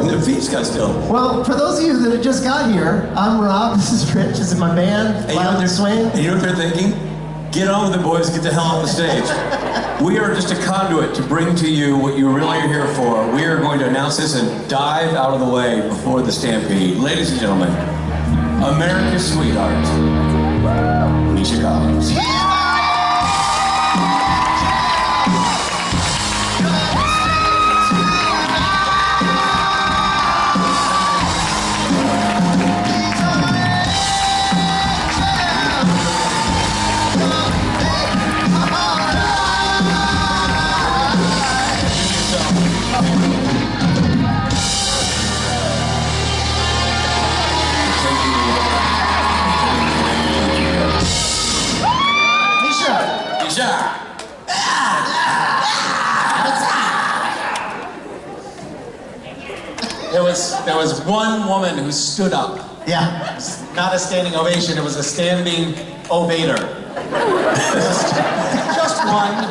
bring the feast guy still. Well, for those of you that just got here, I'm Rob, this is Rich, this is my band, Loud and Swing. And you know what they're thinking? Get on with it, boys, get the hell off the stage. We are just a conduit to bring to you what you really are here for. We are going to announce this and dive out of the way before the stampede. Ladies and gentlemen, America's sweetheart, Misha Collins. There was one woman who stood up. Yeah. Not a standing ovation, it was a standing ovator. Just one.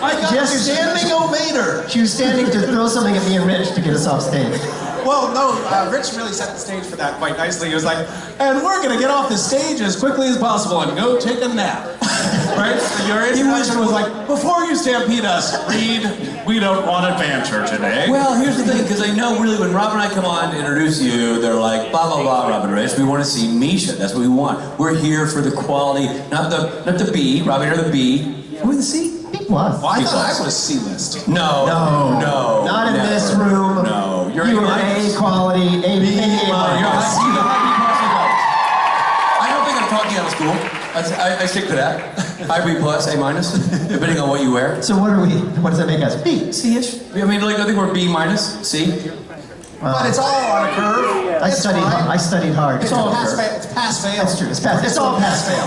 I got a standing ovator. She was standing to throw something at me and Rich to get us off stage. Well, no, Rich really set the stage for that quite nicely. He was like, and we're gonna get off the stage as quickly as possible and go take a nap. Right? So your introduction was like, before you stampede us, read, we don't want adventure today. Well, here's the thing, because I know really when Rob and I come on to introduce you, they're like, blah, blah, blah, Rob and Rich, we want to see Misha, that's what we want. We're here for the quality, not the B, Rob and I are the B. Are we the C? B+. Well, I thought I was C-list. No. Not in this room. No. You're A quality, A minus. I don't think I'm talking out of school. I stick to that. I B+, A-, depending on what you wear. So what are we? What does that make us? B. C-ish. I mean, like, I think we're B-, C. But it's all on a curve. I studied hard. It's all pass fail. It's pass fail. That's true. It's all pass fail.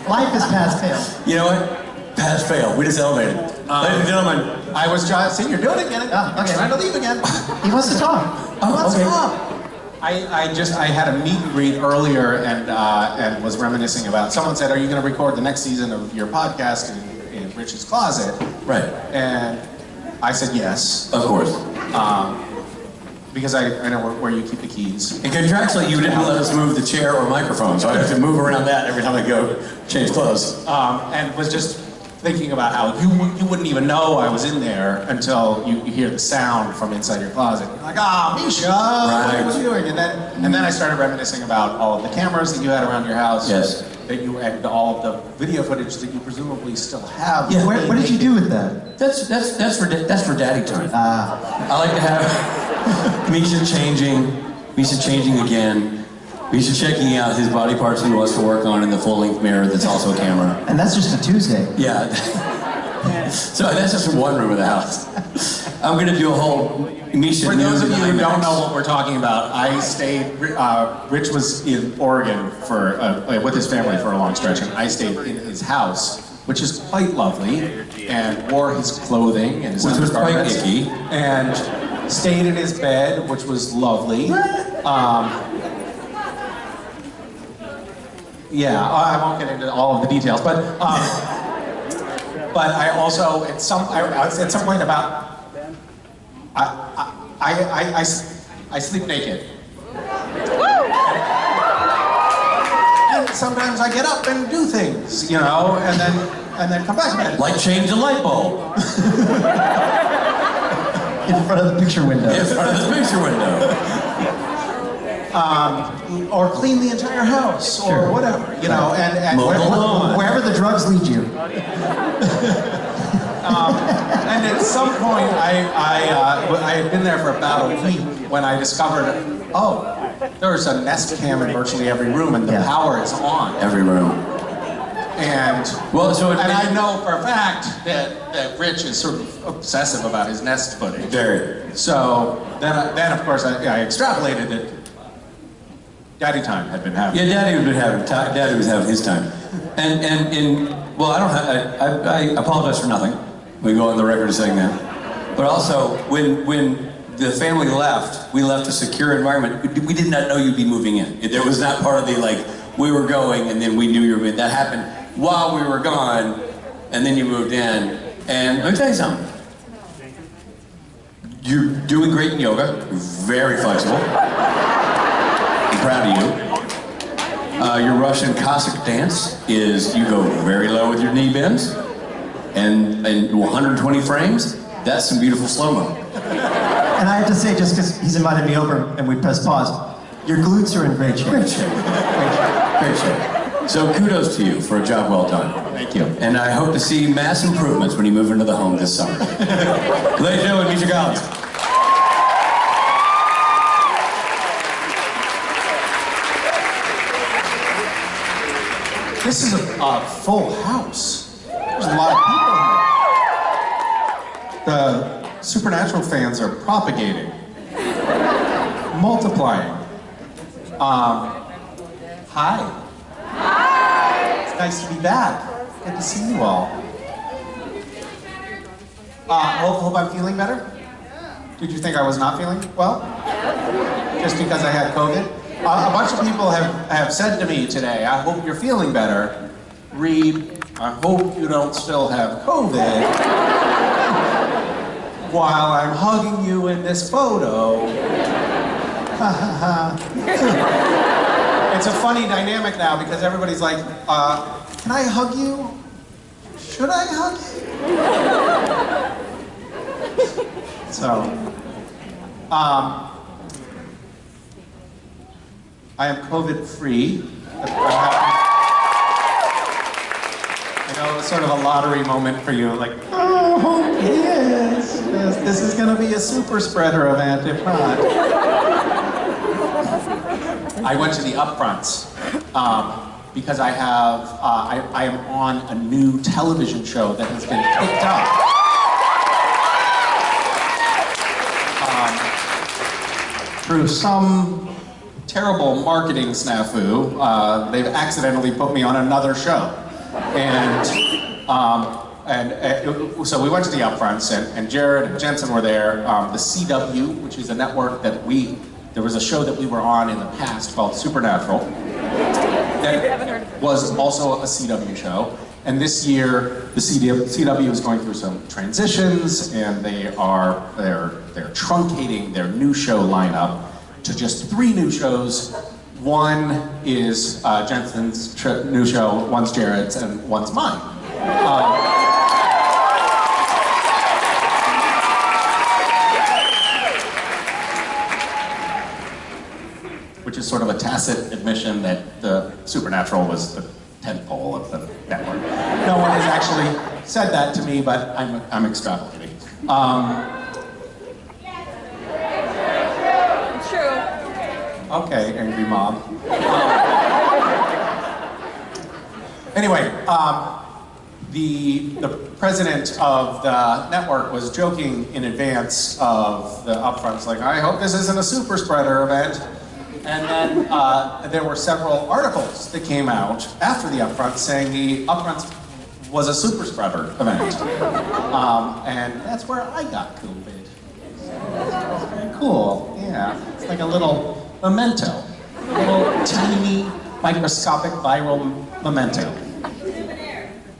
Life is pass fail. You know what? Pass fail. We just elevated. Ladies and gentlemen, I was trying. See, you're doing it again. Okay. Trying to leave again. He wants to talk. He wants to talk. I had a meet and greet earlier and was reminiscing about. Someone said, "Are you going to record the next season of your podcast in Rich's closet?" Right. And I said yes. Of course. Because I know where you keep the keys. And contractually, you didn't let us move the chair or microphone, so I have to move around that every time I go change clothes. And was just thinking about how you wouldn't even know I was in there until you hear the sound from inside your closet. You're like, Misha, right. what are you doing? And then I started reminiscing about all of the cameras that you had around your house. Yes. And all of the video footage that you presumably still have. Yeah. What did you do with that? That's for daddy time. I like to have Misha changing again. Misha checking out his body parts he wants to work on in the full-length mirror that's also a camera. And that's just a Tuesday. Yeah. So that's just one room of the house. I'm going to do a whole Misha. For those of you who don't know what we're talking about, I stayed. Rich was in Oregon for with his family for a long stretch, and I stayed in his house, which is quite lovely, and wore his clothing and his which was quite undergarments, icky, and stayed in his bed, which was lovely. Yeah, I won't get into all of the details, but I also at some point about I sleep naked. And sometimes I get up and do things, and then come back to bed. like change a light bulb In front of the picture window. in front of the picture window. Or clean the entire house, or whatever, and Wherever the drugs lead you. And at some point, I had been there for about a week when I discovered, there's a Nest cam in virtually every room, and the power is on. Every room. And I know for a fact that Rich is sort of obsessive about his Nest footage. Very. So then of course I extrapolated that Daddy time had been happening. Yeah, Daddy was having his time. Well, I apologize for nothing. We go on the record as saying that. But also, when the family left, we left a secure environment. We did not know you'd be moving in. There was not part of the we were going and then we knew you were in. That happened while we were gone, and then you moved in. And let me tell you something. You're doing great in yoga. You're very flexible. I'm proud of you. Your Russian Cossack dance is, you go very low with your knee bends. And 120 frames, that's some beautiful slow-mo. And I have to say, just because he's invited me over and we press pause, your glutes are in great shape. Great shape. Great shape. So kudos to you for a job well done. Thank you. And I hope to see mass improvements when you move into the home this summer. Ladies and gentlemen, Misha Collins. This is a full house. There's a lot of people here. The Supernatural fans are propagating, multiplying. Hi. It's nice to be back. Good to see you all. Hope I'm feeling better. Did you think I was not feeling well? Just because I had COVID? A bunch of people have said to me today, I hope you're feeling better. Reed, I hope you don't still have COVID while I'm hugging you in this photo. It's a funny dynamic now because everybody's like, can I hug you? Should I hug you? So, I am COVID-free. I know it's sort of a lottery moment for you, like, oh, yes, this is going to be a super spreader event, if not. I went to the upfronts because I am on a new television show that has been picked up. Through some terrible marketing snafu, they've accidentally put me on another show. So we went to the upfronts, and Jared and Jensen were there. The CW, which is a network that there was a show that we were on in the past called Supernatural, that was also a CW show. And this year, the CW is going through some transitions, and they're truncating their new show lineup to just 3 new shows. One is Jensen's new show, one's Jared's, and one's mine. Which is sort of a tacit admission that the Supernatural was the tentpole of the network. No one has actually said that to me, but I'm extrapolating. True. Okay, angry mom. Anyway, the president of the network was joking in advance of the upfronts, like, I hope this isn't a super spreader event. And then there were several articles that came out after the upfront saying the upfront was a super spreader event. And that's where I got COVID. It's very cool, yeah. It's like a little memento, a little tiny microscopic viral memento.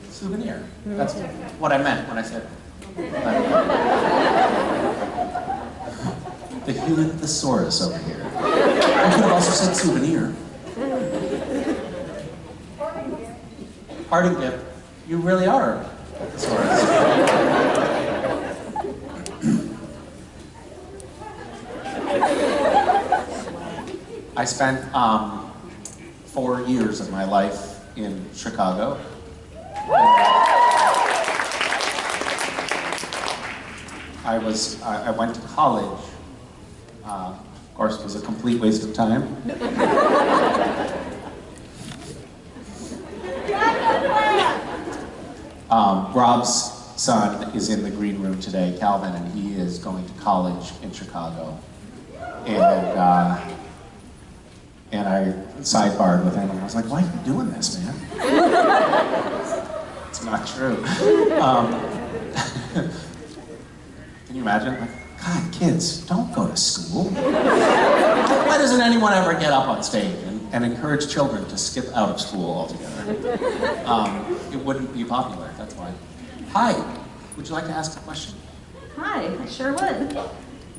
Souvenir. That's what I meant when I said the human thesaurus over here. I could have also said souvenir. Parting gift. You really are a thesaurus. I spent 4 years of my life in Chicago. I went to college. Of course, it was a complete waste of time. Rob's son is in the green room today, Calvin, and he is going to college in Chicago. And I sidebarred with him, and I was like, why are you doing this, man? It's not true. Can you imagine? Like, God, kids, don't go to school. Why doesn't anyone ever get up on stage and encourage children to skip out of school altogether? It wouldn't be popular, that's why. Hi, would you like to ask a question? Hi, I sure would.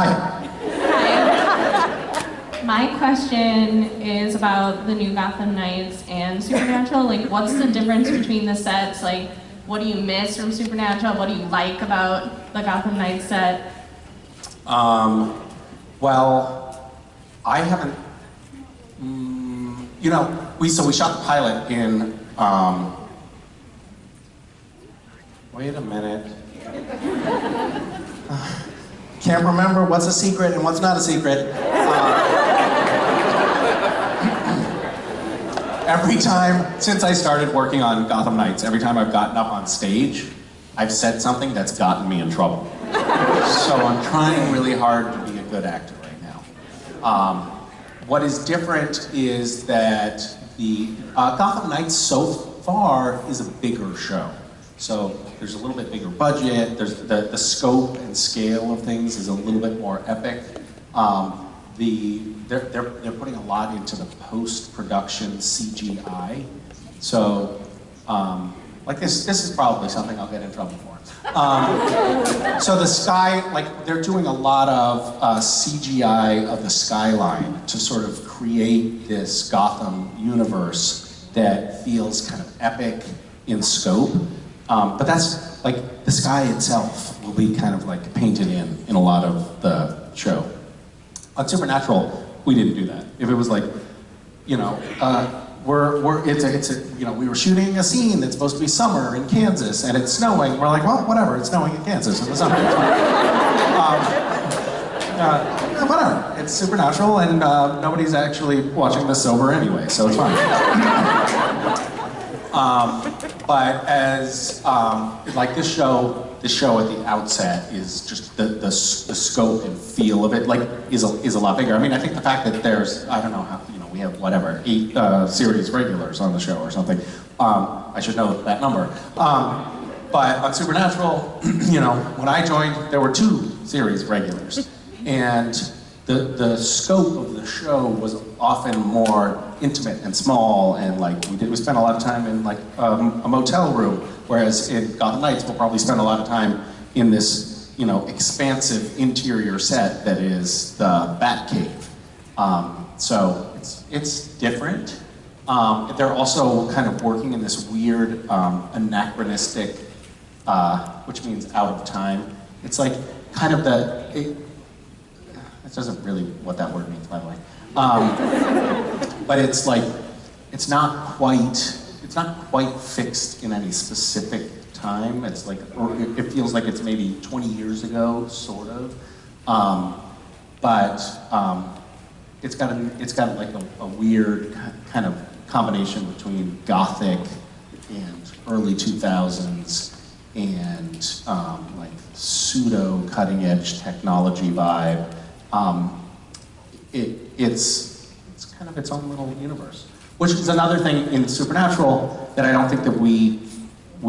Hi. Hi. My question is about the new Gotham Knights and Supernatural. Like, what's the difference between the sets? Like, what do you miss from Supernatural? What do you like about the Gotham Knights set? Well, I haven't. You know, we shot the pilot in. Wait a minute. Can't remember what's a secret and what's not a secret. Every time since I started working on Gotham Knights, every time I've gotten up on stage, I've said something that's gotten me in trouble. So I'm trying really hard to be a good actor right now. What is different is that the Gotham Knights so far is a bigger show. So there's a little bit bigger budget, there's the scope and scale of things is a little bit more epic. They're putting a lot into the post-production CGI. So, like this is probably something I'll get in trouble for. So the sky, like they're doing a lot of CGI of the skyline to sort of create this Gotham universe that feels kind of epic in scope. But that's like the sky itself will be kind of like painted in a lot of the show. On Supernatural, we didn't do that. If it was like, you know, we were shooting a scene that's supposed to be summer in Kansas and it's snowing. We're like, well, whatever, it's snowing in Kansas in the summer. It's fine. Whatever, it's Supernatural and nobody's actually watching this sober anyway, so it's fine. But as, like this show at the outset is just the scope and feel of it, like, is a lot bigger. I mean, I think the fact that there's, I don't know how, you know, we have whatever, 8 series regulars on the show or something. I should know that number. But on Supernatural, you know, when I joined, there were 2 series regulars. And the scope of the show was often more intimate and small, and like we spent a lot of time in like a motel room, whereas in Gotham Knights we'll probably spend a lot of time in this, you know, expansive interior set that is the Batcave. So it's different. They're also kind of working in this weird anachronistic, which means out of time. It's like kind of that doesn't really what that word means, by the way. But it's like, it's not quite fixed in any specific time. It's like, or it feels like it's maybe 20 years ago, sort of. But it's got like a weird kind of combination between Gothic and early 2000s and like pseudo cutting edge technology vibe. It's kind of its own little universe, which is another thing in Supernatural that I don't think that we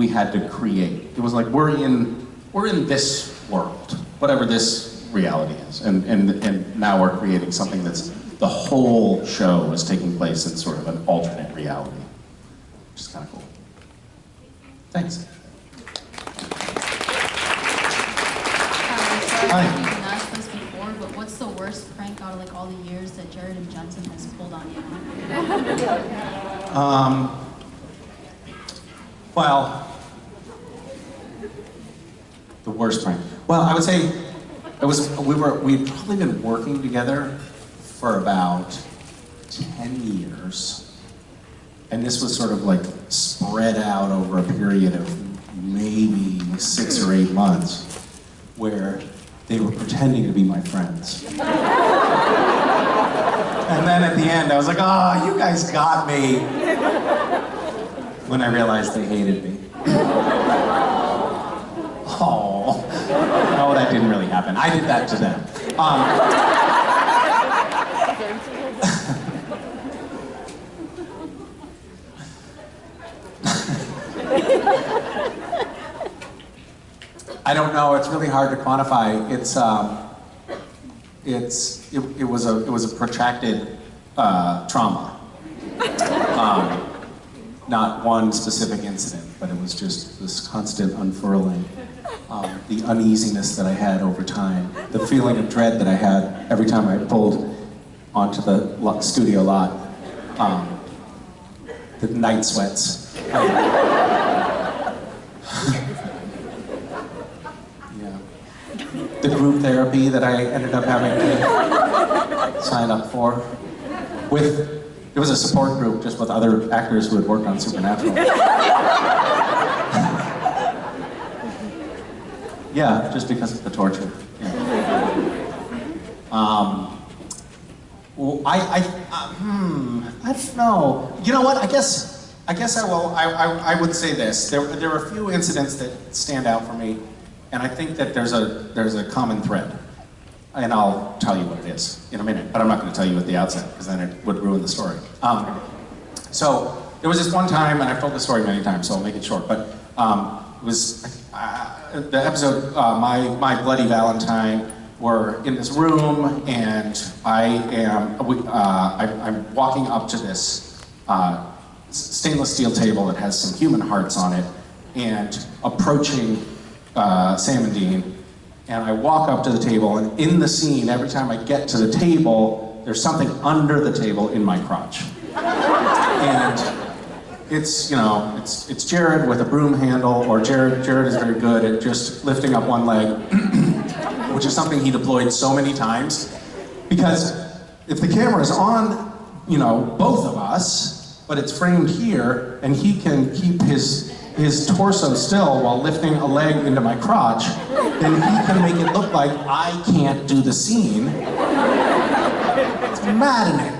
had to create. It was like we're in this world, whatever this reality is, and now we're creating something that's the whole show is taking place in sort of an alternate reality, which is kind of cool. Thanks. Hi. But what's the worst prank out of like all the years that Jared and Jensen has pulled on you? Well, the worst prank. Well, I would say we'd probably been working together for about 10 years, and this was sort of like spread out over a period of maybe 6 or 8 months, where they were pretending to be my friends. And then at the end, I was like, oh, you guys got me. When I realized they hated me. Oh, no, that didn't really happen. I did that to them. I don't know. It's really hard to quantify. It was a protracted trauma. Not one specific incident, but it was just this constant unfurling the uneasiness that I had over time, the feeling of dread that I had every time I pulled onto the studio lot, the night sweats. Yeah. The group therapy that I ended up having to sign up for. It was a support group just with other actors who had worked on Supernatural. Yeah, just because of the torture. Yeah. Well, I don't know. You know what? I guess I will. I would say this. There are a few incidents that stand out for me, and I think that there's a common thread. And I'll tell you what it is in a minute, but I'm not going to tell you at the outset because then it would ruin the story. So there was this one time, and I've told this story many times, so I'll make it short. But it was the episode My Bloody Valentine. We're in this room, and I'm walking up to this stainless steel table that has some human hearts on it, and approaching Sam and Dean. And I walk up to the table, and in the scene, every time I get to the table, there's something under the table in my crotch. And it's Jared with a broom handle, or Jared is very good at just lifting up one leg, which is something he deployed so many times. Because if the camera is on, both of us, but it's framed here, and he can keep his torso still while lifting a leg into my crotch, then he can make it look like I can't do the scene. It's maddening.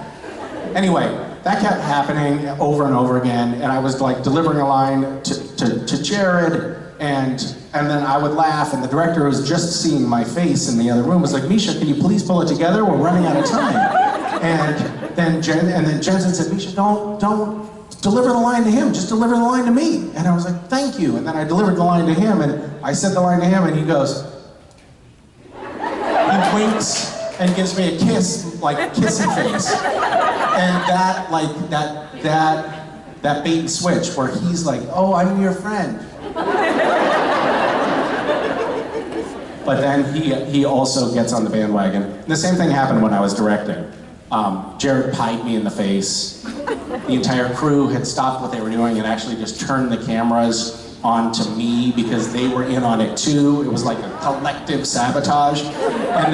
Anyway, that kept happening over and over again, and I was like delivering a line to Jared, and then I would laugh, and the director who was just seeing my face in the other room was like, Misha, can you please pull it together? We're running out of time. And then Jensen said, Misha, don't deliver the line to him, just deliver the line to me. And I was like, thank you. And then I delivered the line to him, and I said the line to him, and he goes, he winks and gives me a kiss, like kissing face. And that bait and switch where he's like, oh, I'm your friend. But then he also gets on the bandwagon. And the same thing happened when I was directing. Jared pied me in the face. The entire crew had stopped what they were doing and actually just turned the cameras onto me because they were in on it too. It was like a collective sabotage. And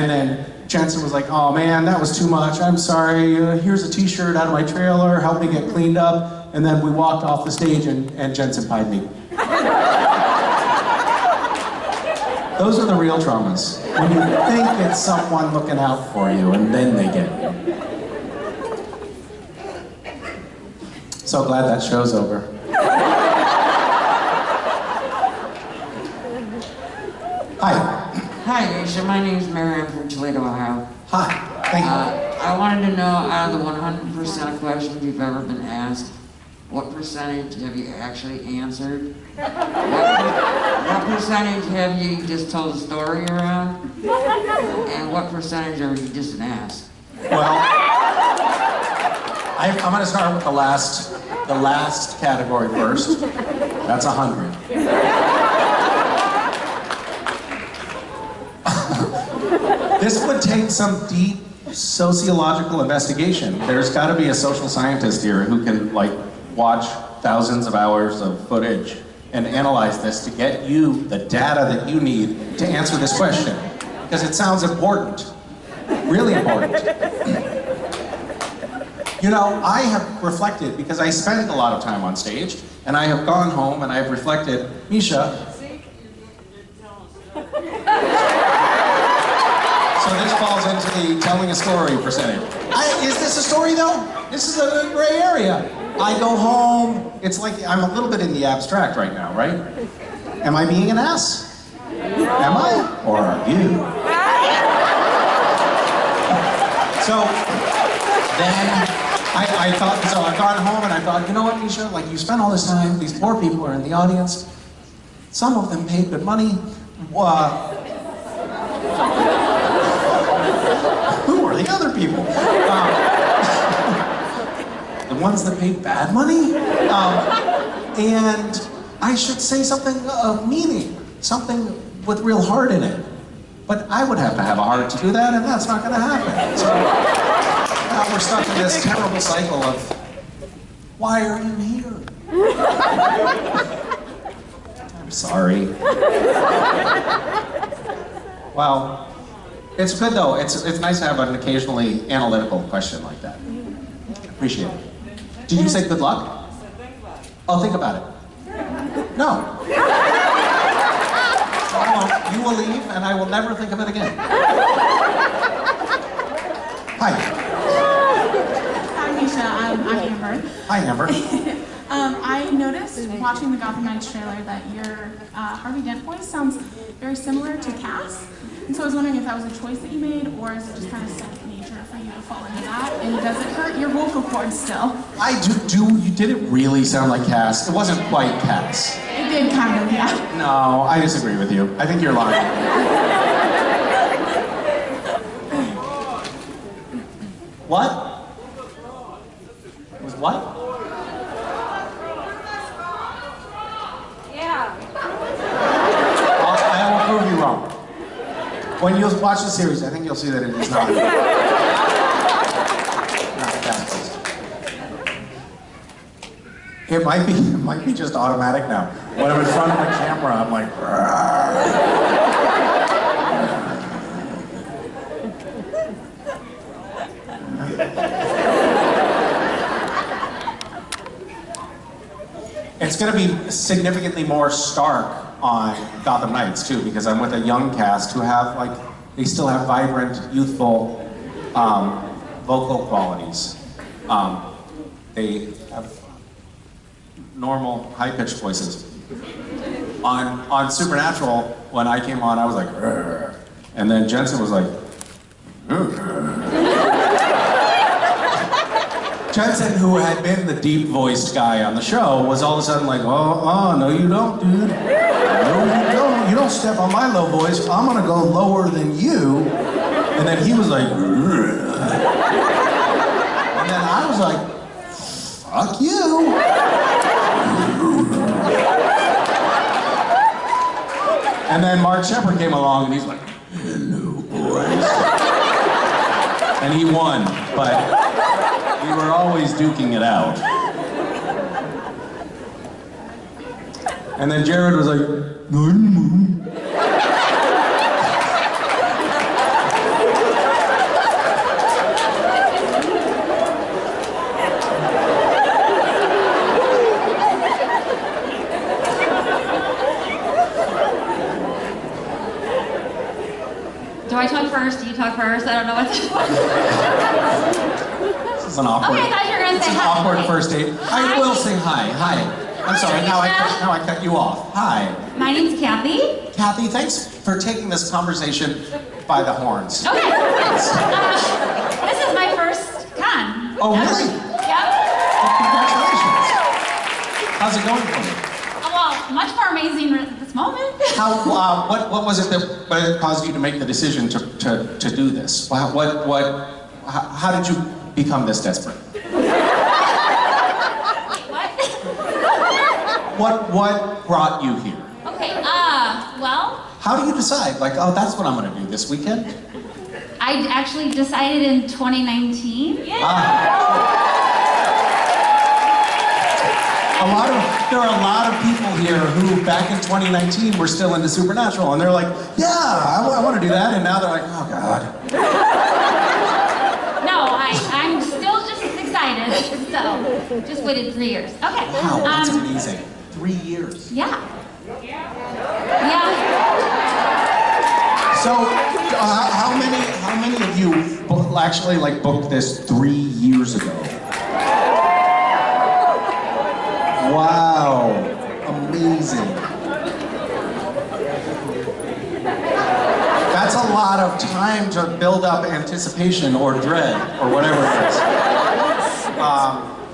then Jensen was like, oh man, that was too much. I'm sorry. Here's a t-shirt out of my trailer. Help me get cleaned up. And then we walked off the stage and Jensen pied me. Those are the real traumas. When you think it's someone looking out for you, and then they get you. So glad that show's over. Hi. Hi, Misha. My name's Miriam from Toledo, Ohio. Hi. Thank you. I wanted to know, out of the 100% of questions you've ever been asked, what percentage have you actually answered? What percentage have you just told a story around? And what percentage are you just an ass? Well, I'm going to start with the last category first. That's 100. This would take some deep sociological investigation. There's got to be a social scientist here who can watch thousands of hours of footage and analyze this to get you the data that you need to answer this question. Because it sounds important. Really important. I have reflected, because I spend a lot of time on stage, and I have gone home and I have reflected, Misha. So this falls into the telling a story percentage. Is this a story though? This is a gray area. I go home, it's like I'm a little bit in the abstract right now, right? Am I being an ass? Am I? Or are you? So then I thought, so I've gone home and I thought, you know what, Misha, you spend all this time, these poor people are in the audience, some of them paid good money. Who are the other people? The ones that paid bad money? And I should say something of meaning. something with real heart in it. But I would have to have a heart to do that, and that's not gonna happen. So now we're stuck in this terrible cycle of, why are you here? I'm sorry. Well, it's good though. It's nice to have an occasionally analytical question like that. Appreciate it. Did you say good luck? Oh, think about it. No. I won't. You will leave, and I will never think of it again. Hi. Hi, Misha. I'm Amber. Hi, Amber. I noticed watching the Gotham Knights trailer that your Harvey Dent voice sounds very similar to Cass. And so I was wondering if that was a choice that you made, or is it just kind of second nature for you to fall into that? And does it hurt your vocal cords still? You didn't really sound like Cass. It wasn't quite Cass. It did kind of, yeah. No, I disagree with you. I think you're lying. What? It was what? Yeah. I will prove you wrong. When you watch the series, I think you'll see that it is not. Not Cass. It might be just automatic now. When I'm in front of the camera, I'm like, It's going to be significantly more stark on Gotham Knights too, because I'm with a young cast who have they still have vibrant, youthful vocal qualities. They have normal, high-pitched voices. On Supernatural, when I came on, I was like, "Rrr." And then Jensen was like, "Rrr." Jensen, who had been the deep-voiced guy on the show, was all of a sudden like, oh, no you don't, dude. No you don't. You don't step on my low voice. I'm gonna go lower than you. And then he was like, "Rrr." And then I was like, fuck you. And then Mark Shepard came along and he's like, hello, boys. And he won, but we were always duking it out. And then Jared was like, Do I talk first? Do you talk first? I don't know what to This is an awkward. Okay, I thought you were gonna say It's an hi. awkward first date. I will say hi. Hi. I'm sorry. Now I cut you off. Hi. My name's Kathy. Kathy, thanks for taking this conversation by the horns. Okay. This is my first con. Oh, ever. really? Yep. Congratulations. How's it going for you? Well, much more amazing at this moment. What was it that caused you to make the decision to do this? How did you become this desperate? What? What brought you here? Okay, well, How do you decide? Like, oh, that's what I'm gonna do this weekend? I actually decided in 2019. There are a lot of people here who, back in 2019, were still into Supernatural, and they're like, yeah, I want to do that, and now they're like, oh, God. No, I'm still just as excited. So, just waited 3 years. Okay. Wow, that's amazing. 3 years. Yeah. Yeah. So, how many of you actually booked this 3 years ago? Wow, amazing. That's a lot of time to build up anticipation or dread or whatever it is.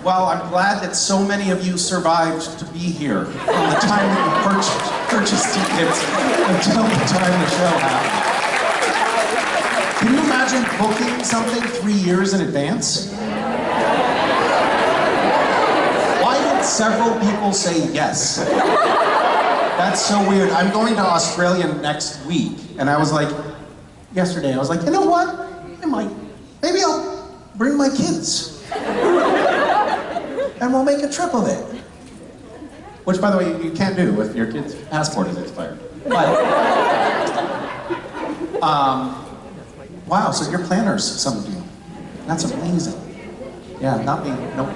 Well, I'm glad that so many of you survived to be here from the time that you purchased tickets until the time the show happened. Can you imagine booking something 3 years in advance? Why did several people say yes? That's so weird. I'm going to Australia next week, and I was like, yesterday, I was like, you know what? Maybe I'll bring my kids. And we'll make a trip of it. Which, by the way, you can't do if your kid's passport is expired. But, wow, so you're planners, some of you. That's amazing. Yeah, not me, nope.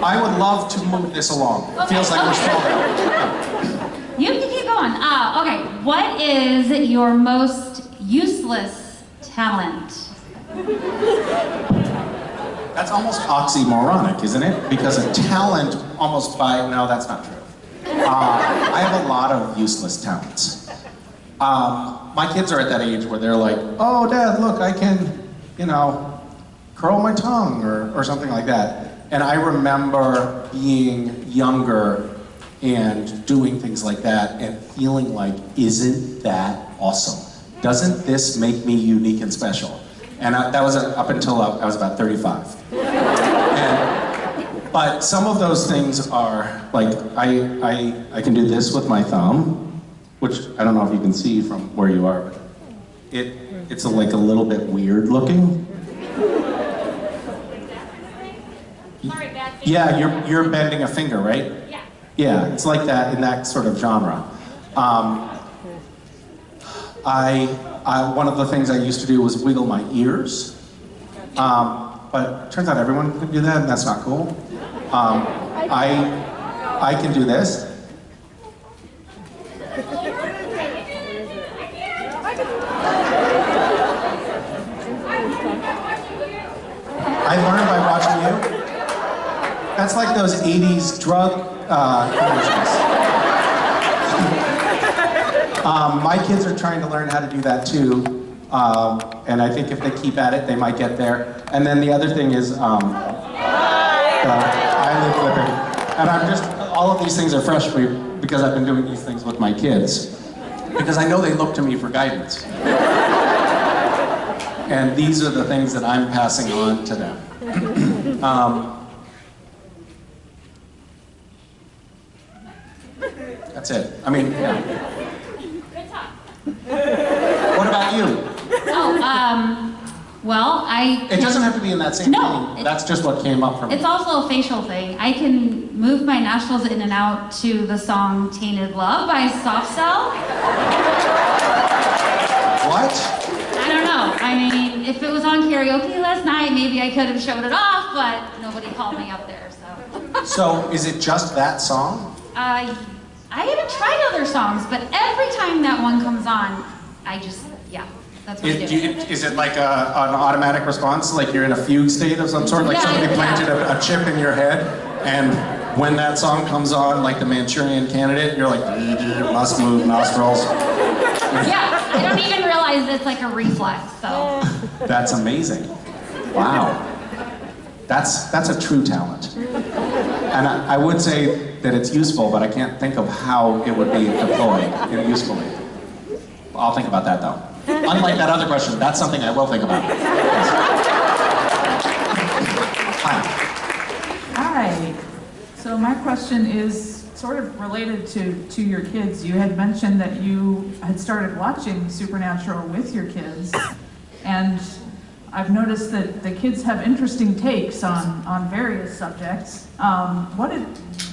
I would love to move this along. Okay, Feels like we're small. You can keep going. Okay, what is your most useless talent? That's almost oxymoronic, isn't it? Because a talent almost no, that's not true. I have a lot of useless talents. My kids are at that age where they're like, oh, Dad, look, I can, curl my tongue or something like that. And I remember being younger and doing things like that and feeling like, isn't that awesome? Doesn't this make me unique and special? And that was up until I was about 35. But some of those things are, like, I can do this with my thumb, which I don't know if you can see from where you are, but it's like a little bit weird looking. Sorry, bad thing. Yeah, you're bending a finger, right? Yeah. Yeah, it's like that in that sort of genre. One of the things I used to do was wiggle my ears. But it turns out everyone can do that, and that's not cool. I can do this. I learned by watching you. That's like those 80s drug commercials. My kids are trying to learn how to do that too. And I think if they keep at it, they might get there. And then the other thing is eyelid flipping. And all of these things are fresh for me because I've been doing these things with my kids. Because I know they look to me for guidance. And these are the things that I'm passing on to them. That's it. I mean, yeah. Good talk. What about you? Well, It doesn't have to be in that same No, thing. That's just what came up for me. It's also a facial thing. I can move my nostrils in and out to the song Tainted Love by Soft Cell. What? I don't know. I mean, if it was on karaoke last night, maybe I could have showed it off, but nobody called me up there, so. So, is it just that song? I haven't tried other songs, but every time that one comes on, that's what I do. Is it like an automatic response? Like you're in a fugue state of some sort? Like somebody planted a chip in your head, and when that song comes on, like the Manchurian Candidate, you're like, must move nostrils. Yeah, I don't even realize it's like a reflex, so. That's amazing. Wow. That's a true talent. And I would say that it's useful, but I can't think of how it would be deployed usefully. I'll think about that though. Unlike that other question, that's something I will think about. Hi. Hi. So my question is sort of related to your kids. You had mentioned that you had started watching Supernatural with your kids, and I've noticed that the kids have interesting takes on various subjects.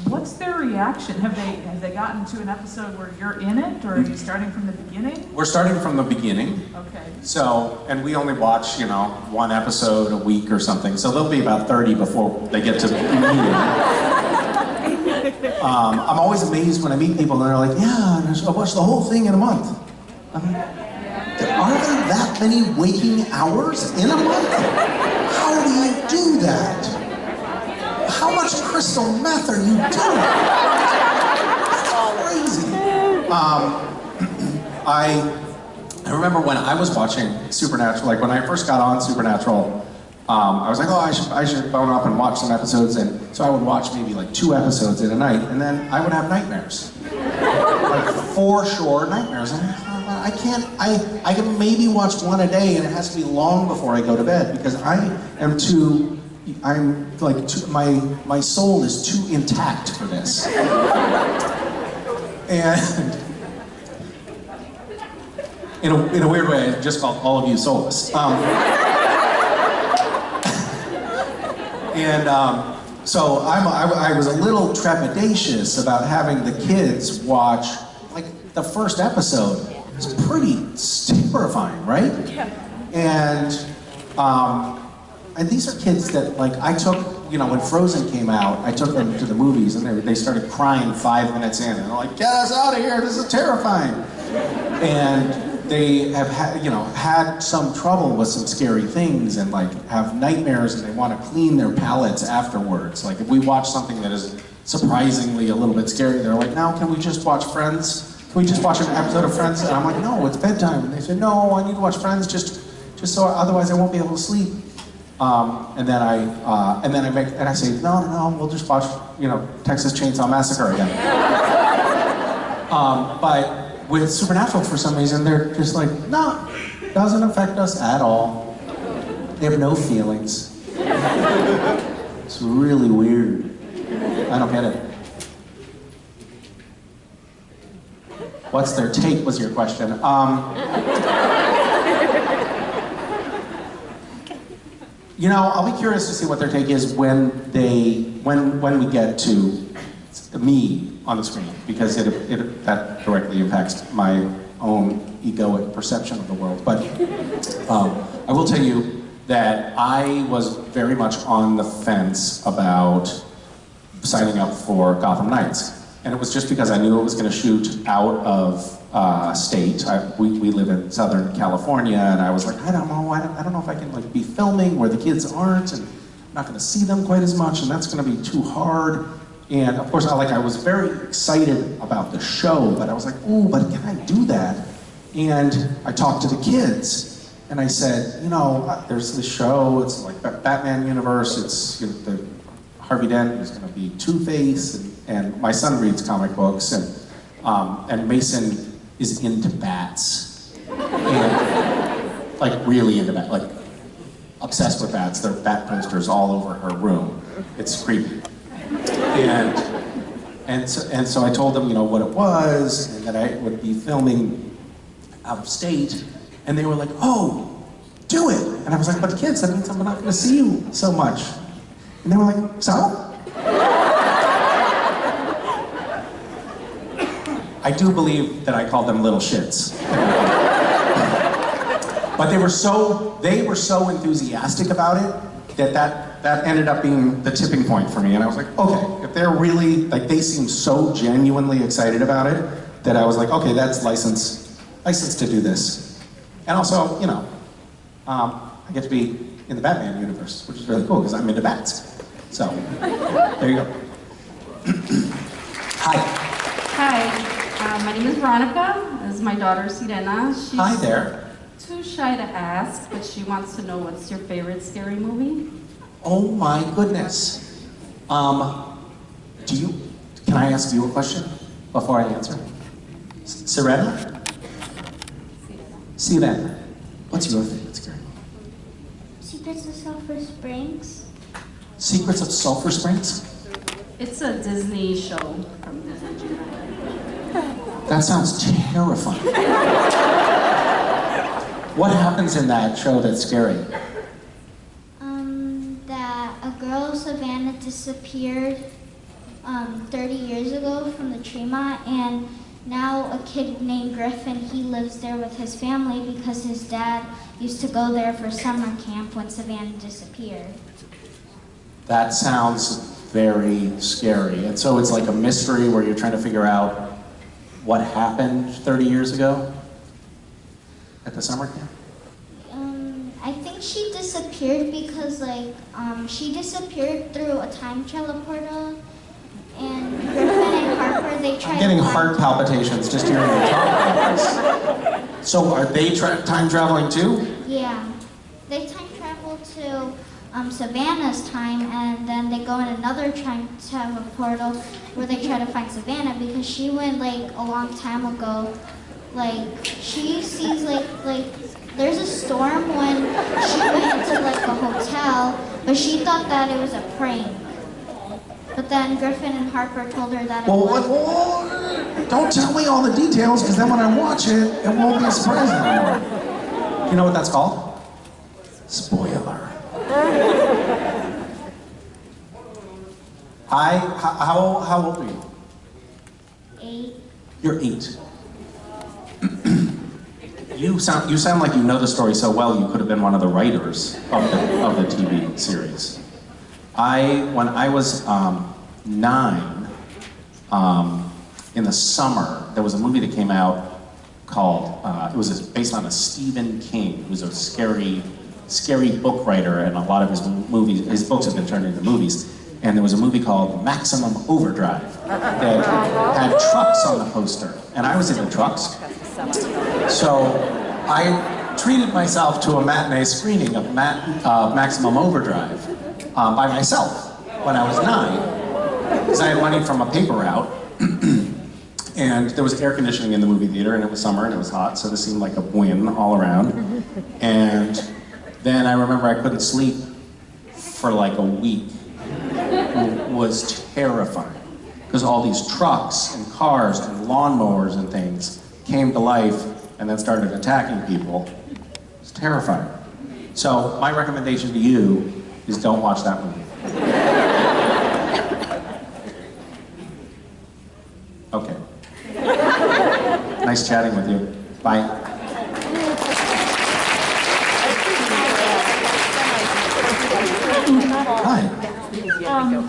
What's their reaction? Have they gotten to an episode where you're in it, or are you starting from the beginning? We're starting from the beginning. Okay. So, and we only watch, one episode a week or something. So there'll be about 30 before they get to the meeting. I'm always amazed when I meet people and they're like, yeah, I watched the whole thing in a month. I'm like, are there that many waking hours in a month? How do you do that? How much crystal meth are you doing? That's crazy. I remember when I was watching Supernatural, like when I first got on Supernatural, I was like, oh, I should bone up and watch some episodes, and so I would watch maybe like 2 episodes in a night, and then I would have nightmares. Like for sure nightmares. And I can maybe watch 1 a day, and it has to be long before I go to bed, because my soul is too intact for this. And in a weird way, I just called all of you soulless. So I was a little trepidatious about having the kids watch, like, the first episode. It's pretty terrifying, right? And these are kids that, like, I took, you know, when Frozen came out, I took them to the movies and they started crying 5 minutes in, and they're like, "Get us out of here, this is terrifying." And they have had some trouble with some scary things and like have nightmares, and they want to clean their palates afterwards. Like if we watch something that is surprisingly a little bit scary, they're like, "Now can we just watch Friends? Can we just watch an episode of Friends?" And I'm like, "No, it's bedtime." And they said, "No, I need to watch Friends just so otherwise I won't be able to sleep." And then I say, no, we'll just watch, you know, Texas Chainsaw Massacre again. But with Supernatural, for some reason, they're just like, no, doesn't affect us at all. They have no feelings. It's really weird. I don't get it. What's their take was your question. You know, I'll be curious to see what their take is when we get to me on the screen, because that directly impacts my own egoic perception of the world. But I will tell you that I was very much on the fence about signing up for Gotham Knights. And it was just because I knew it was going to shoot out of state. We live in Southern California, and I was like, I don't know if I can like be filming where the kids aren't, and I'm not going to see them quite as much, and that's going to be too hard. And of course, I was very excited about the show, but I was like, ooh, but can I do that? And I talked to the kids, and I said, you know, there's this show, it's like Batman universe, it's, you know, the Harvey Dent is going to be Two-Face, and my son reads comic books, and Mason is into bats, and like really into bats, like obsessed with bats. There are bat posters all over her room. It's creepy. And so I told them, you know, what it was, and that I would be filming out of state, and they were like, oh, do it. And I was like, but kids, that means I'm not going to see you so much. And they were like, so? I do believe that I called them little shits. But they were so enthusiastic about it that ended up being the tipping point for me. And I was like, okay, if they're really, like, they seem so genuinely excited about it that I was like, okay, that's license to do this. And also, you know, I get to be in the Batman universe, which is really cool because I'm into bats. So, there you go. Hi. Hi, my name is Veronica. This is my daughter, Sirena. She's Hi there. too shy to ask, but she wants to know what's your favorite scary movie? Oh my goodness. Can I ask you a question before I answer? Sirena? Sirena. What's your favorite scary movie? Secrets of Sulphur Springs. Secrets of Sulphur Springs? It's a Disney show from Disney Channel. That sounds terrifying. What happens in that show that's scary? That a girl, Savannah, disappeared 30 years ago from the Tremont, and now a kid named Griffin, he lives there with his family because his dad used to go there for summer camp when Savannah disappeared. That sounds very scary. And so it's like a mystery where you're trying to figure out what happened 30 years ago at the summer camp? I think she disappeared because, like, she disappeared through a time teleporter, and Griffin and Harper, they tried. I'm getting heart palpitations just hearing you talk about this. So are they time traveling too? Yeah, they time travel to Savannah's time, and then they go in another time portal where they try to find Savannah because she went like a long time ago. Like she sees like there's a storm when she went into like a hotel, but she thought that it was a prank. But then Griffin and Harper told her that it was. Don't tell me all the details, because then when I watch it, it won't be a surprise anymore. You know what that's called? Spoiler. How old are you? 8. You're 8. You sound like you know the story so well. You could have been one of the writers of the TV series. When I was 9, in the summer, there was a movie that came out called. It was based on a Stephen King, who's a scary book writer, and a lot of his books have been turned into movies. And there was a movie called Maximum Overdrive that had trucks on the poster, and I was into trucks. So I treated myself to a matinee screening of Maximum Overdrive by myself when I was 9, because I had money from a paper route, and there was air conditioning in the movie theater, and it was summer and it was hot, so this seemed like a win all around. And then I remember I couldn't sleep for like a week. It was terrifying, because all these trucks and cars and lawnmowers and things came to life and then started attacking people. It's terrifying. So my recommendation to you is don't watch that movie. Okay. Nice chatting with you. Bye. Hi.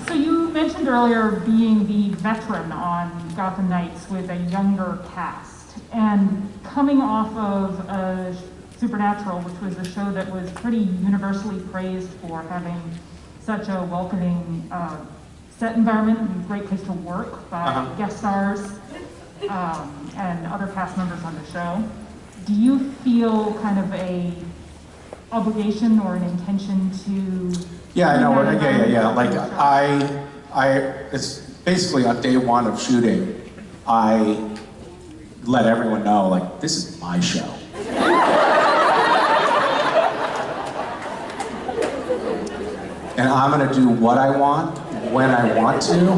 So you mentioned earlier being the veteran on Gotham Knights with a younger cast, and coming off of Supernatural, which was a show that was pretty universally praised for having such a welcoming set environment and great place to work by guest stars and other cast members on the show. Do you feel kind of a obligation or an intention to? Yeah, I know. Yeah. Like it's basically on day 1 of shooting, I let everyone know, like, this is my show. And I'm gonna do what I want, when I want to,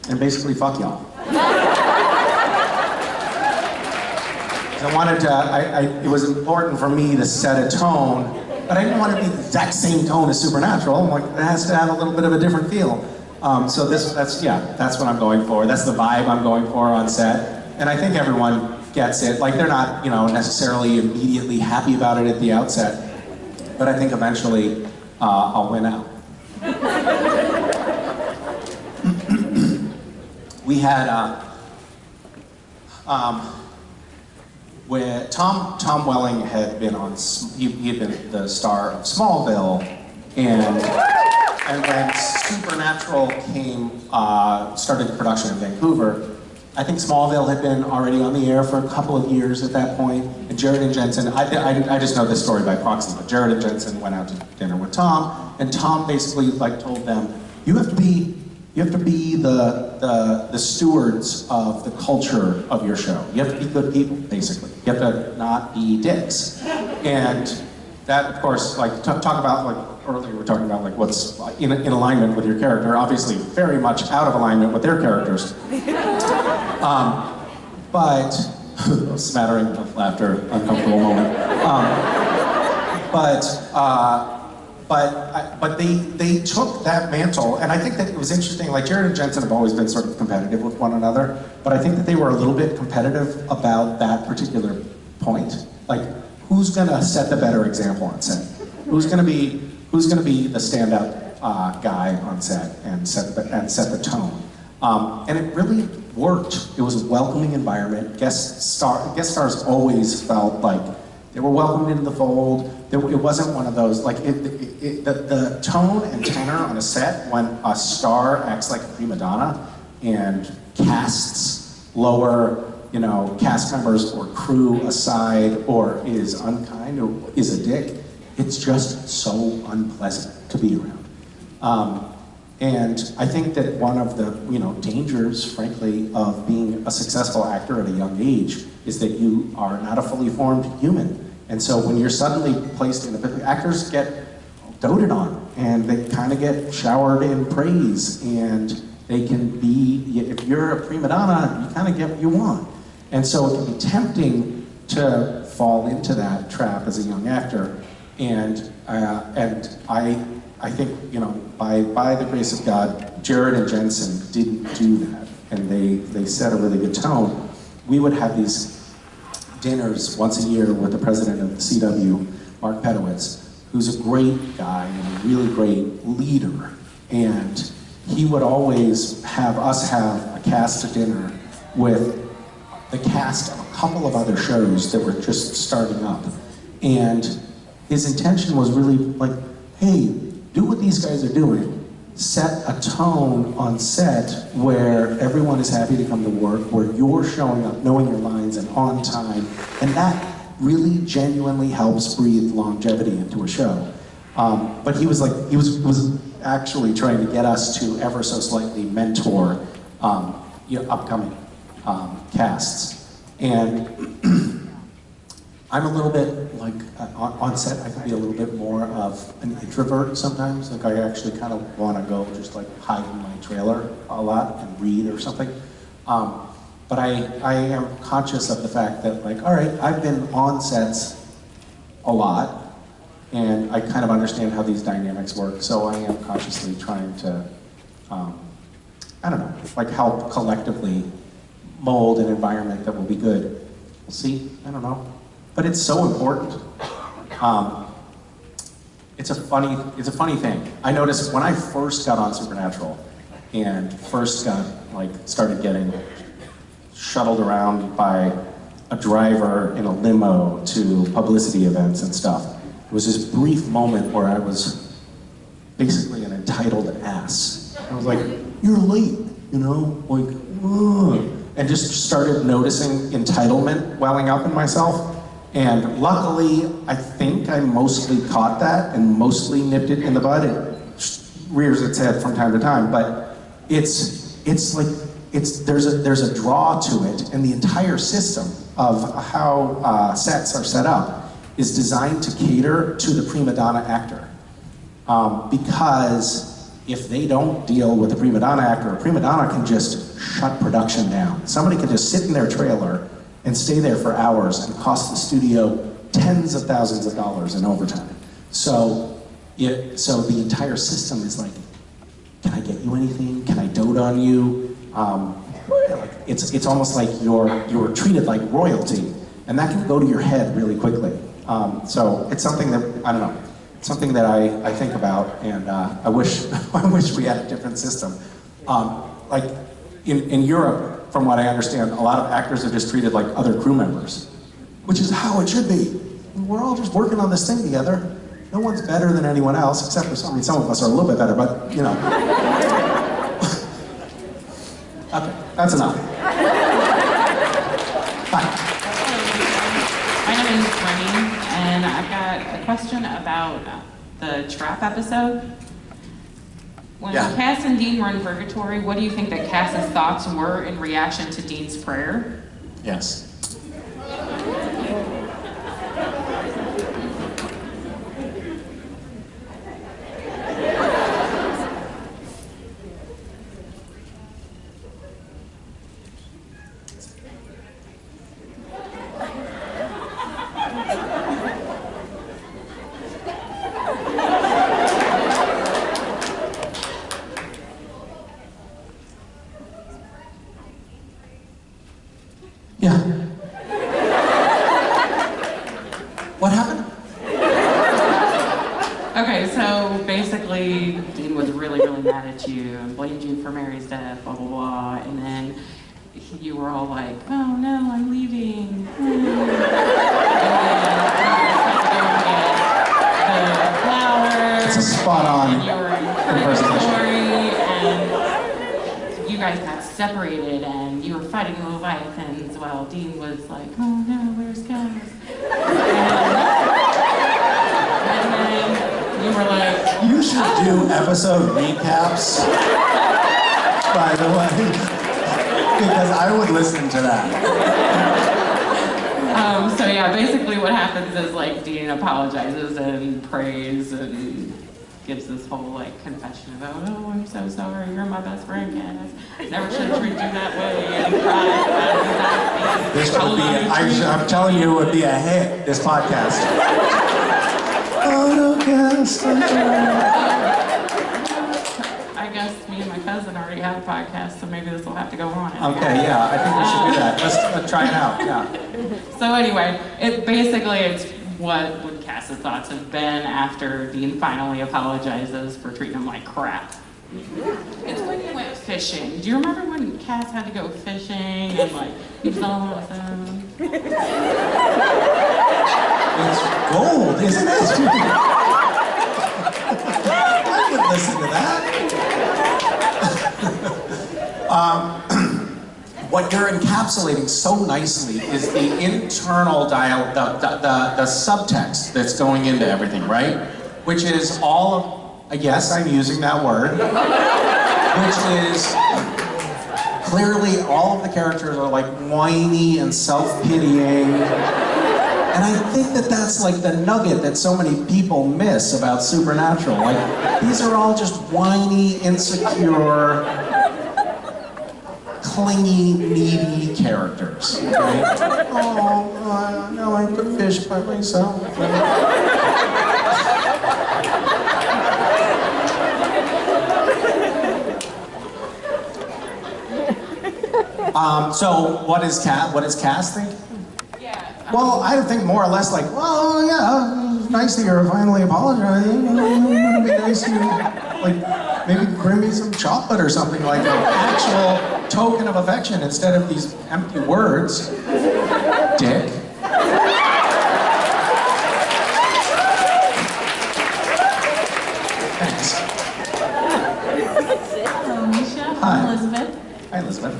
and basically fuck y'all. I wanted to, it was important for me to set a tone, but I didn't want to be the exact same tone as Supernatural. I'm like, it has to have a little bit of a different feel. So that's what I'm going for. That's the vibe I'm going for on set. And I think everyone gets it. Like, they're not, necessarily immediately happy about it at the outset, but I think eventually I'll win out. We had, where Tom Welling had been on, he had been the star of Smallville, and when Supernatural started production in Vancouver, I think Smallville had been already on the air for a couple of years at that point, and Jared and Jensen, I just know this story by proxy, but Jared and Jensen went out to dinner with Tom, and Tom basically told them, you have to be the stewards of the culture of your show. You have to be good people, basically. You have to not be dicks. And that, of course, talk about, earlier we were talking about, what's in alignment with your character, obviously very much out of alignment with their characters. But, smattering of laughter, uncomfortable moment. But they took that mantle, and I think that it was interesting, Jared and Jensen have always been sort of competitive with one another, but I think that they were a little bit competitive about that particular point. Who's gonna set the better example on set? Who's gonna be the standout guy on set and set the tone? And it really worked. It was a welcoming environment. Guest stars always felt like they were welcomed into the fold. It wasn't one of those, the tone and tenor on a set when a star acts like a prima donna and casts lower, cast members or crew aside, or is unkind or is a dick, it's just so unpleasant to be around. And I think that one of the dangers, frankly, of being a successful actor at a young age is that you are not a fully formed human. And so when you're suddenly placed in actors get doted on, and they kind of get showered in praise, and They can be, if you're a prima donna, you kind of get what you want. And so it can be tempting to fall into that trap as a young actor. And I think, you know, by the grace of God, Jared and Jensen didn't do that. And they set a really good tone. We would have these dinners once a year with the president of the CW, Mark Pedowitz, who's a great guy and a really great leader. And he would always have us have a cast dinner with the cast of a couple of other shows that were just starting up. And his intention was really like, hey, do what these guys are doing. Set a tone on set where everyone is happy to come to work, where you're showing up, knowing your lines, and on time. And that really genuinely helps breathe longevity into a show. But he was like, he was actually trying to get us to ever so slightly mentor you know, upcoming casts. And I'm a little bit like, on set, I can be a little bit more of an introvert sometimes. Like I actually kind of want to go just like hide in my trailer a lot and read or something. But I am conscious of the fact that like, all right, I've been on sets a lot and I kind of understand how these dynamics work. So I am consciously trying to, I don't know, like help collectively mold an environment that will be good. We'll see, I don't know. But it's so important. It's a funny thing. I noticed when I first got on Supernatural and first got like started getting shuttled around by a driver in a limo to publicity events and stuff. It was this brief moment where I was basically an entitled ass. I was like, you're late, you know, like, ugh. And just started noticing entitlement welling up in myself. And luckily, I think I mostly caught that and mostly nipped it in the bud. It rears its head from time to time, but it's like, there's a draw to it, and the entire system of how sets are set up is designed to cater to the prima donna actor. Because if they don't deal with the prima donna actor, a prima donna can just shut production down. Somebody can just sit in their trailer and stay there for hours and cost the studio tens of thousands of dollars in overtime. So the entire system is like, can I get you anything? Can I dote on you? It's almost like you're treated like royalty, and that can go to your head really quickly. So it's something that, I don't know, it's something that I think about, and I wish we had a different system. Like in Europe, from what I understand, a lot of actors are just treated like other crew members, which is how it should be. We're all just working on this thing together. No one's better than anyone else, except for some of us are a little bit better, but you know. Okay, that's enough. Hi. My name is Remy, and I've got a question about the trap episode. When Cass and Dean were in purgatory, what do you think that Cass's thoughts were in reaction to Dean's prayer? Yes. Yeah. What happened? Okay, so basically, Dean was really, really mad at you and blamed you for Mary's death, blah, blah, blah, and then you were all like, oh no, I'm leaving. And then the flowers. It's a spot on and you were in purgatory, and you guys got separated, and you were fighting the Leviathans while Dean was like, oh no, where's Cass? And then you were like, you should do episode recaps, by the way, because I would listen to that. So yeah, basically what happens is like Dean apologizes and prays and gives this whole like confession about, oh, I'm so sorry, you're my best friend, Cass. Never should have treated you that way, and cried about This would be, I'm telling you, it would be a hit, this podcast. I guess me and my cousin already have a podcast, so maybe this will have to go on. Okay, yeah, I think we should do that. Let's try it out, yeah. So anyway, it's what would Cass's thoughts have been after Dean finally apologizes for treating him like crap. It's when he went fishing. Do you remember when Cass had to go fishing and like he fell off them? It's gold, isn't it? I would listen to that. What you're encapsulating so nicely is the internal dialogue, the subtext that's going into everything, right? Which is all of, yes, I'm using that word, which is clearly all of the characters are like whiny and self-pitying. And I think that that's like the nugget that so many people miss about Supernatural. Like, these are all just whiny, insecure, clingy, needy characters, right? Oh, no, I could fish by myself. So what does Cass think? Well, I think more or less like, well, yeah, it's nice that you're finally apologizing. It would be nice to, like, maybe bring me some chocolate or something, like an actual token of affection instead of these empty words. Dick. Thanks. Hello, Misha. Hi. I'm Elizabeth. Hi, Elizabeth.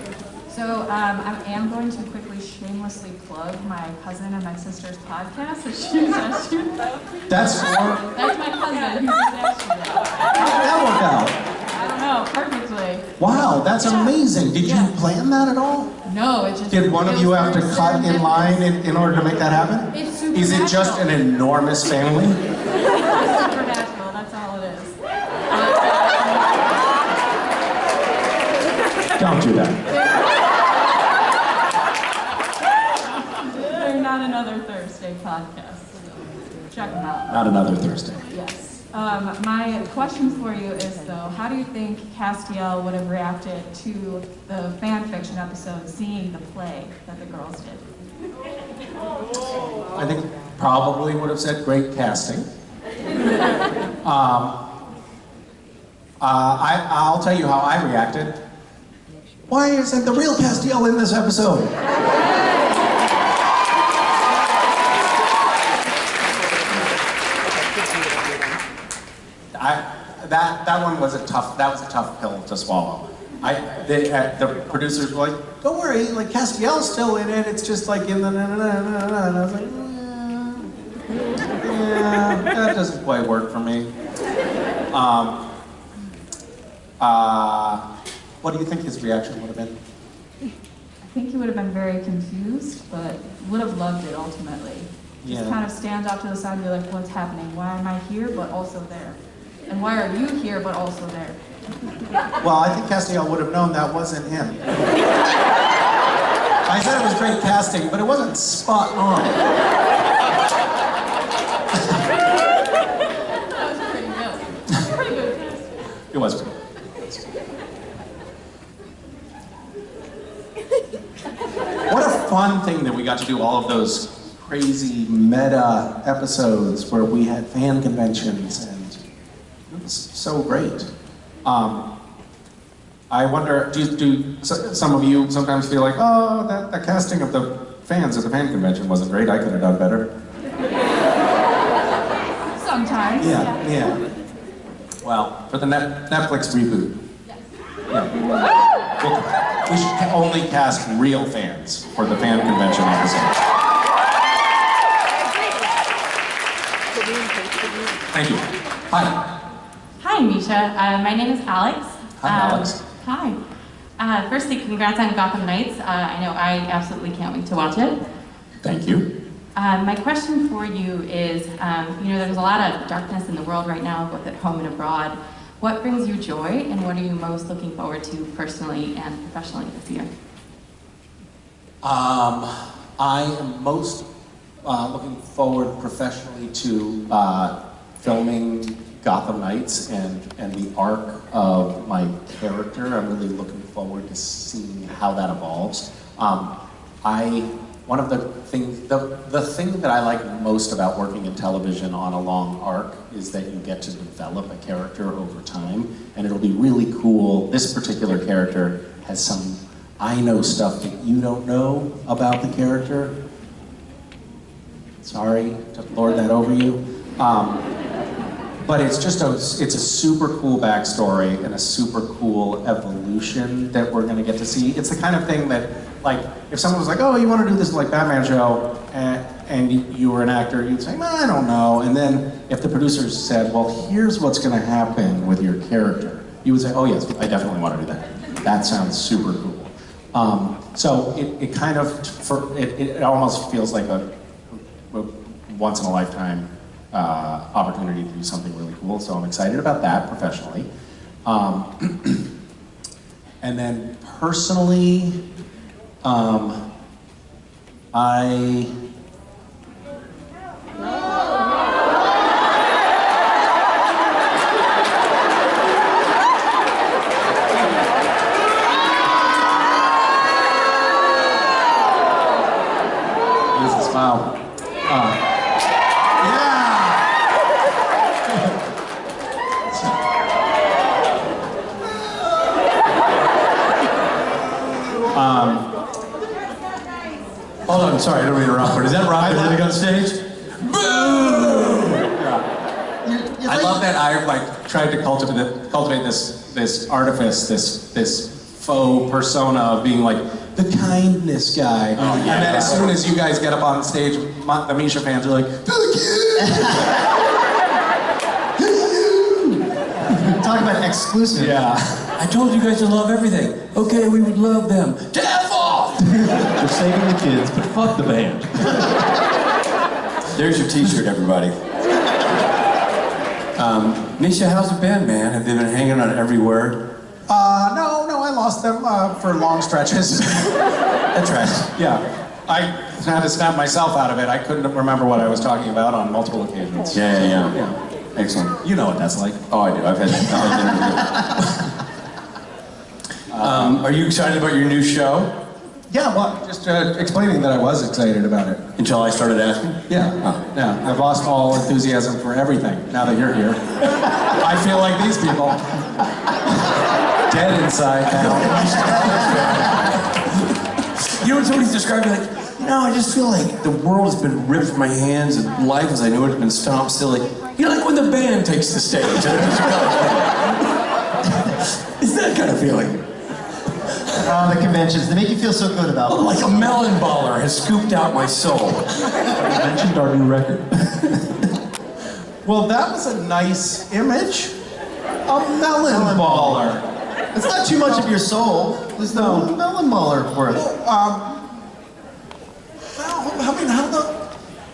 So I am going to quickly shamelessly plug my cousin and my sister's podcast that she was asked you about. That's my cousin who was asked you about. How did that work out? I don't know, perfectly. Wow, that's amazing. Did you plan that at all? No, it just... Did one of you have to cut in line in order to make that happen? It's Is it just an enormous family? It's supernatural, that's all it is. Don't do that. They're not another Thursday podcast, so check them out. Not another Thursday. Yes. My question for you is, though, how do you think Castiel would have reacted to the fan fiction episode, seeing the play that the girls did? I think probably would have said great casting. I'll tell you how I reacted. Why isn't the real Castiel in this episode? That one was a tough pill to swallow. The producers were like, don't worry, like Castiel's still in it, it's just like in the na-na-na-na-na, and I was like, yeah, that doesn't quite work for me. What do you think his reaction would have been? I think he would have been very confused, but would have loved it ultimately. Just kind of stand off to the side and be like, what's happening? Why am I here, but also there? And why are you here, but also there? Well, I think Castiel would have known that wasn't him. I said it was great casting, but it wasn't spot on. That was pretty good. Pretty good casting. It was pretty good. What a fun thing that we got to do all of those crazy meta episodes where we had fan conventions, and it was so great. I wonder, do some of you sometimes feel like, oh, the casting of the fans at the fan convention wasn't great, I could have done better? Sometimes. Yeah. Well, for the Netflix reboot. Yeah. We should only cast real fans for the fan convention episode. Thank you. Hi. Hi, Misha. My name is Alex. Hi, Alex. Hi. Firstly, congrats on Gotham Knights. I know I absolutely can't wait to watch it. Thank you. My question for you is, there's a lot of darkness in the world right now, both at home and abroad. What brings you joy, and what are you most looking forward to personally and professionally this year? I am most looking forward professionally to filming Gotham Knights and the arc of my character. I'm really looking forward to seeing how that evolves. One of the things that I like most about working in television on a long arc is that you get to develop a character over time, and it'll be really cool. This particular character has some I know stuff that you don't know about the character. Sorry to lord that over you. But it's just it's a super cool backstory and a super cool evolution that we're gonna get to see. It's the kind of thing that, like, if someone was like, oh, you wanna do this like Batman show, and you were an actor, you'd say, I don't know. And then if the producers said, well, here's what's gonna happen with your character, you would say, oh yes, I definitely wanna do that. That sounds super cool. So it kind of, it almost feels like a once in a lifetime opportunity to do something really cool, so I'm excited about that professionally. And then personally, Wow. Hold on, sorry, I don't mean to interrupt, but is that Rob Benedict on stage? Boom! I love that I tried to cultivate this artifice, this faux persona of being like the kindness guy. Oh, yeah. And then as soon as you guys get up on stage, the Misha fans are like, thank you! Talk about exclusive. Yeah. I told you guys to love everything. Okay, we would love them. Devil! We're saving the kids, but fuck the band. There's your t-shirt, everybody. Misha, how's it been, man? Have they been hanging on every word? No, I lost them for long stretches. That's right. Yeah. I had to snap myself out of it. I couldn't remember what I was talking about on multiple occasions. Yeah. Excellent. You know what that's like. Oh, I do. I've had Are you excited about your new show? Yeah, well, just explaining that I was excited about it. Until I started asking? Yeah. Yeah. I've lost all enthusiasm for everything now that you're here. I feel like these people. Dead inside now. You know what somebody's described me like, I just feel like the world has been ripped from my hands and life as I know it has been stomped still. Like when the band takes the stage. It's that kind of feeling. The conventions, they make you feel so good about it. Like a melon baller has scooped out my soul. You mentioned our new record. Well, that was a nice image. A melon baller. It's not too much of your soul. There's no melon baller worth.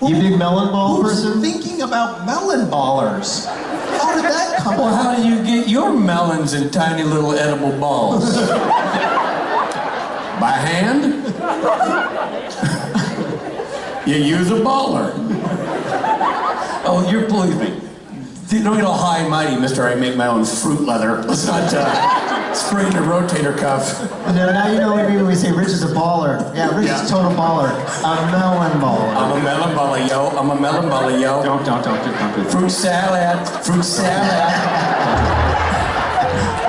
You big melon ball person? Who's thinking about melon ballers? How did that come Well, how do you get your melons in tiny little edible balls? By hand? You use a baller. Oh, you're believe me. Don't get all high and mighty, mister. I make my own fruit leather. Let's not spray the rotator cuff. Now you know what we mean when we say Rich is a baller. Yeah, Rich is a total baller. A melon baller. I'm a melon baller, yo. I'm a melon baller, yo. Don't do it. Fruit salad. Fruit salad.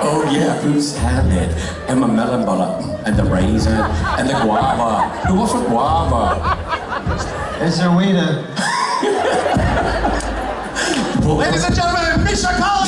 Oh yeah, fruit salad. I'm a melon baller. And the raisin. And the guava. Who wants a guava? Is there a way to... Ladies and gentlemen, Misha Collins!